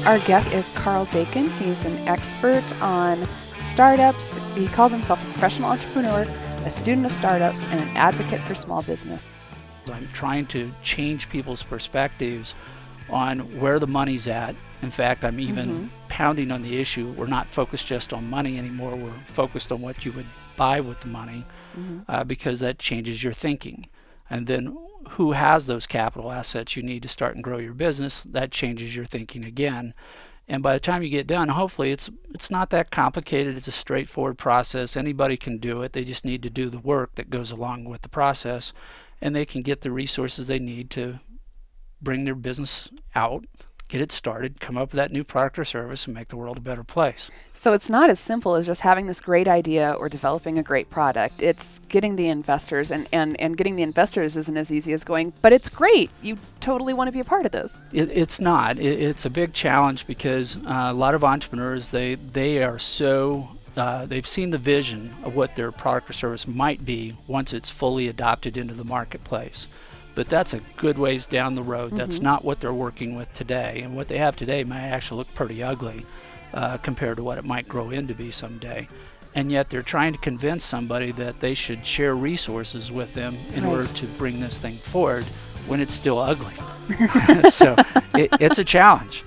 Our guest is Carl Dakin. He's an expert on startups. He calls himself a professional entrepreneur, a student of startups, and an advocate for small business. I'm trying to change people's perspectives on where the money's at. In fact, I'm even pounding on the issue. We're not focused just on money anymore. We're focused on what you would buy with the money, because that changes your thinking. And then who has those capital assets you need to start and grow your business, that changes your thinking again. And by the time you get done, hopefully it's not that complicated. It's a straightforward process. Anybody can do it. They just need to do the work that goes along with the process, and they can get the resources they need to bring their business out, get it started, come up with that new product or service, and make the world a better place. So it's not as simple as just having this great idea or developing a great product. It's getting the investors, and getting the investors isn't as easy as going, but it's great. You totally want to be a part of this. It's not. It's a big challenge because a lot of entrepreneurs, they are so, they've seen the vision of what their product or service might be once it's fully adopted into the marketplace. But that's a good ways down the road. That's not what they're working with today. And what they have today might actually look pretty ugly compared to what it might grow into be someday. And yet they're trying to convince somebody that they should share resources with them in order to bring this thing forward when it's still ugly. So it's a challenge.